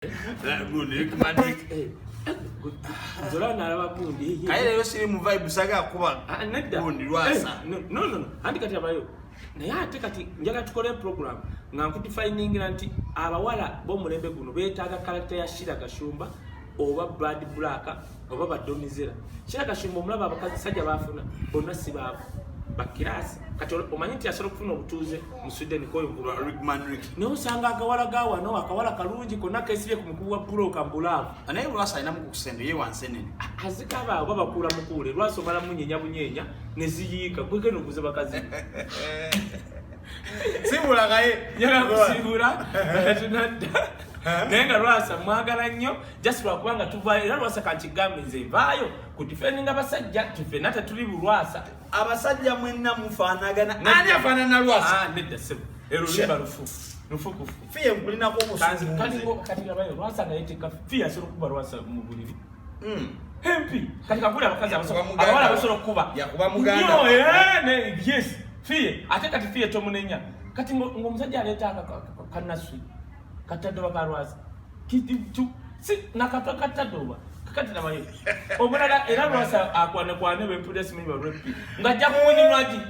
Gundi magic. Zola nalaba gundi. Kayile yo siri mu vibe saga kuba. Gundi lwasa. No. Andi kati abayo. Naye ate kati njaga tukole program nga nkudefining nti abawala bo mulembe guno beetaaga character ya Sheila Gashumba oba Brad Black oba badonizera. Sheila Gashumba omulaba abakazi sajja bafuna bonna si baabo. Bakirasi kati omanyi nti asobola okufuna obutuuze mu Sweden koyo ngulwa Rick. Ne usanga akawala gawa no akawala kalungi konna kesibye ku mukubu wa broka mbulavu. Anaye lwasa ina mu kusendo ye wansenene. Azikaba baba kula mukule lwaso mala munyenya bunyenya ne ziyiika kweke no kuze bakazi. Sibula gaye nyaga kusibula tunadda. Nenga lwasa mwagala nnyo just lwakubanga tuvayo era lwasa kankigambe nze vaayo ku defending abasajja tifenata tuli bulwasa abasajja mwenna mufaanagana ani afaanana lwasa nedda sebo ero limba lufuku fiye kulina ko musuzu kati gabayo lwasa nga yeteka fiye asolo kuba lwasa mu buliri hempi kati kakula abakazi abawala basolo kuba yakuba muganda ne yes fiye ate kati fiye tomunenya kati ngomusajja aleta kanaswi katadoba karwaza kiti tu si nakata katadoba kakati na mayo obulala era lwasa akwane kwane be pudesi mimi ba repi ngajja kumunyi mwaji